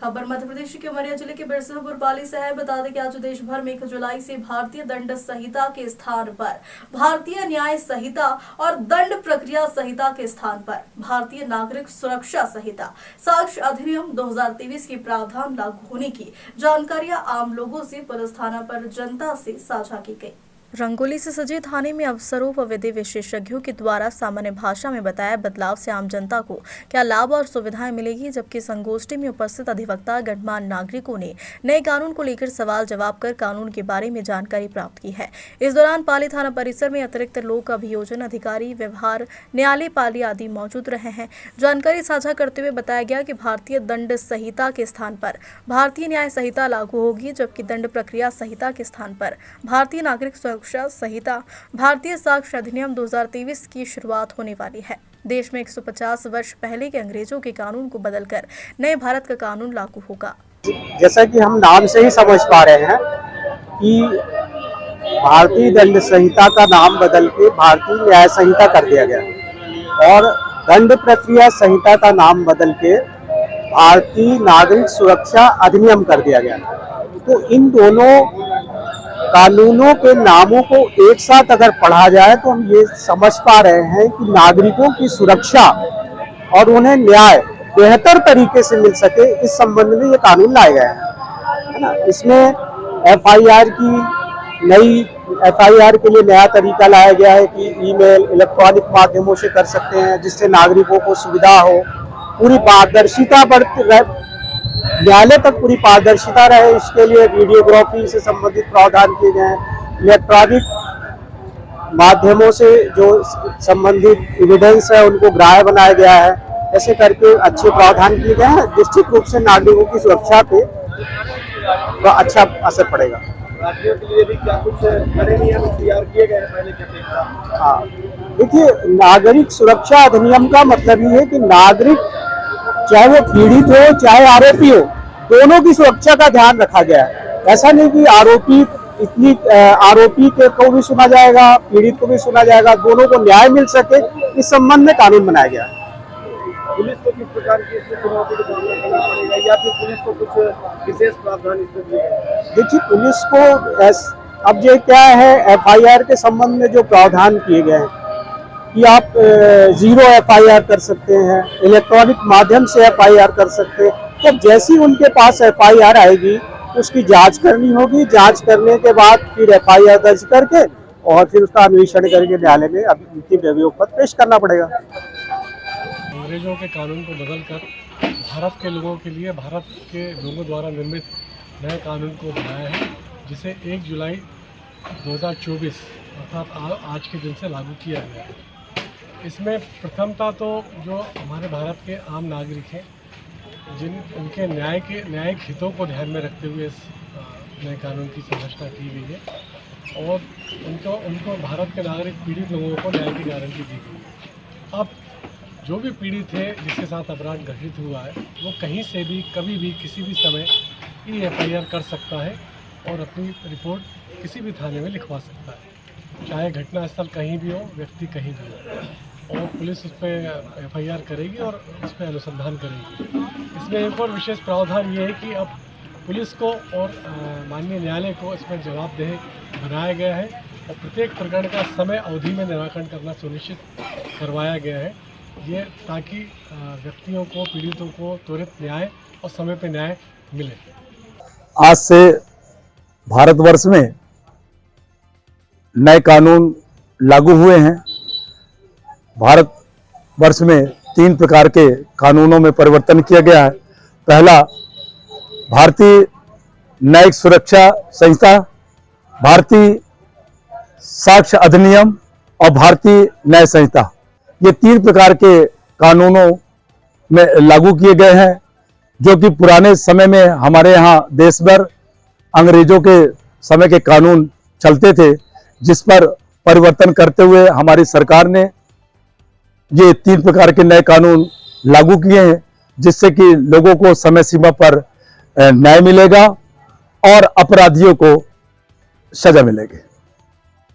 खबर मध्य प्रदेश के उमरिया जिले के बिरसिंहपुर पाली से है। बता दें कि आज देश भर में 1 जुलाई से भारतीय दंड संहिता के स्थान पर भारतीय न्याय संहिता और दंड प्रक्रिया संहिता के स्थान पर भारतीय नागरिक सुरक्षा संहिता साक्ष्य अधिनियम 2023 के प्रावधान लागू होने की जानकारियां आम लोगों से पुलिस थाना पर जनता से साझा की गई। रंगोली से सजे थाने में अफसरों व विधि विशेषज्ञों के द्वारा सामान्य भाषा में बताया बदलाव से आम जनता को क्या लाभ और सुविधाएं मिलेगी, जबकि संगोष्ठी में उपस्थित अधिवक्ता गणमान्य नागरिकों ने नए कानून को लेकर सवाल जवाब कर कानून के बारे में जानकारी प्राप्त की है। इस दौरान पाली थाना परिसर में अतिरिक्त लोक अभियोजन अधिकारी, व्यवहार न्यायालय पाली आदि मौजूद रहे हैं। जानकारी साझा करते हुए बताया गया कि भारतीय दंड संहिता के स्थान पर भारतीय न्याय संहिता लागू होगी, जबकि दंड प्रक्रिया संहिता के स्थान पर भारतीय नागरिक सुरक्षा संहिता भारतीय साक्ष्य अधिनियम 2023 की शुरुआत होने वाली है। देश में 150 वर्ष पहले के अंग्रेजों के कानून को बदलकर नए भारत का कानून लागू होगा। जैसा कि हम नाम से ही समझ पा रहे हैं कि भारतीय दंड संहिता का नाम बदल के भारतीय न्याय संहिता कर दिया गया और दंड प्रक्रिया संहिता का नाम बदल के भारतीय नागरिक सुरक्षा अधिनियम कर दिया गया। तो इन दोनों कानूनों के नामों को एक साथ अगर पढ़ा जाए तो हम ये समझ पा रहे हैं कि नागरिकों की सुरक्षा और उन्हें न्याय बेहतर तरीके से मिल सके, इस संबंध में ये कानून लाए गए हैं, है ना। इसमें एफआईआर के लिए नया तरीका लाया गया है कि ईमेल, इलेक्ट्रॉनिक माध्यमों से कर सकते हैं, जिससे नागरिकों को सुविधा हो, पूरी पारदर्शिता न्यायालय तक पूरी पारदर्शिता रहे। इसके लिए वीडियोग्राफी से संबंधित प्रावधान किए गए हैं। इलेक्ट्रॉनिक माध्यमों से जो संबंधित एविडेंस है उनको ग्राह्य बनाया गया है। ऐसे करके अच्छे प्रावधान किए गए हैं। निश्चित रूप से नागरिकों की सुरक्षा पे अच्छा असर पड़ेगा। राज्यों के लिए भी क्या कुछ नए नियम तैयार किए गए हैं पहले के? हाँ, देखिए, नागरिक सुरक्षा अधिनियम का मतलब ये है कि नागरिक चाहे वो पीड़ित हो चाहे आरोपी हो, दोनों की सुरक्षा का ध्यान रखा गया है। ऐसा नहीं कि आरोपी को भी सुना जाएगा, पीड़ित को भी सुना जाएगा, दोनों को न्याय मिल सके, इस संबंध में कानून बनाया गया है। पुलिस को किस प्रकार की चुनौती का सामना करना पड़ेगा या फिर पुलिस को कुछ विशेष प्रावधान इसमें दिए गए? देखिए, पुलिस को अब ये क्या है, एफआईआर के संबंध में जो प्रावधान किए गए हैं कि आप 0 एफआईआर कर सकते हैं, इलेक्ट्रॉनिक माध्यम से एफआईआर कर सकते हैं। तो जैसी उनके पास एफआईआर आएगी उसकी जांच करनी होगी। जांच करने के बाद फिर एफआईआर दर्ज करके और फिर उसका अन्वेषण करके न्यायालय में अंतिम अभियोग पत्र पेश करना पड़ेगा। अंग्रेजों के कानून को बदलकर भारत के लोगों के लिए भारत के लोगों द्वारा निर्मित नए कानून को बनाया है, जिसे 1 जुलाई 2024 अर्थात आज के दिन से लागू किया गया है। इसमें प्रथमता तो जो हमारे भारत के आम नागरिक हैं, उनके न्यायिक हितों को ध्यान में रखते हुए इस नए कानून की संरचना की गई है और उनको भारत के नागरिक पीड़ित लोगों को न्याय की गारंटी दी गई है। अब जो भी पीड़ित है, जिसके साथ अपराध घटित हुआ है, वो कहीं से भी कभी भी किसी भी समय एफआईआर कर सकता है और अपनी रिपोर्ट किसी भी थाने में लिखवा सकता है, चाहे घटनास्थल कहीं भी हो, व्यक्ति कहीं भी हो, और पुलिस उस पर एफआईआर करेगी और उस पर अनुसंधान करेगी। इसमें एक और विशेष प्रावधान ये है कि अब पुलिस को और माननीय न्यायालय को इसमें जवाबदेह बनाया गया है और प्रत्येक प्रकरण का समय अवधि में निराकरण करना सुनिश्चित करवाया गया है, ये ताकि व्यक्तियों को, पीड़ितों को त्वरित न्याय और समय पर न्याय मिले। आज से भारतवर्ष में नए कानून लागू हुए हैं। भारतवर्ष में 3 प्रकार के कानूनों में परिवर्तन किया गया है। पहला, भारतीय न्यायिक सुरक्षा संहिता, भारतीय साक्ष्य अधिनियम और भारतीय न्याय संहिता, ये 3 प्रकार के कानूनों में लागू किए गए हैं, जो कि पुराने समय में हमारे यहाँ देश भर अंग्रेजों के समय के कानून चलते थे, जिस पर परिवर्तन करते हुए हमारी सरकार ने ये 3 प्रकार के नए कानून लागू किए हैं, जिससे कि लोगों को समय सीमा पर न्याय मिलेगा और अपराधियों को सजा मिलेगी।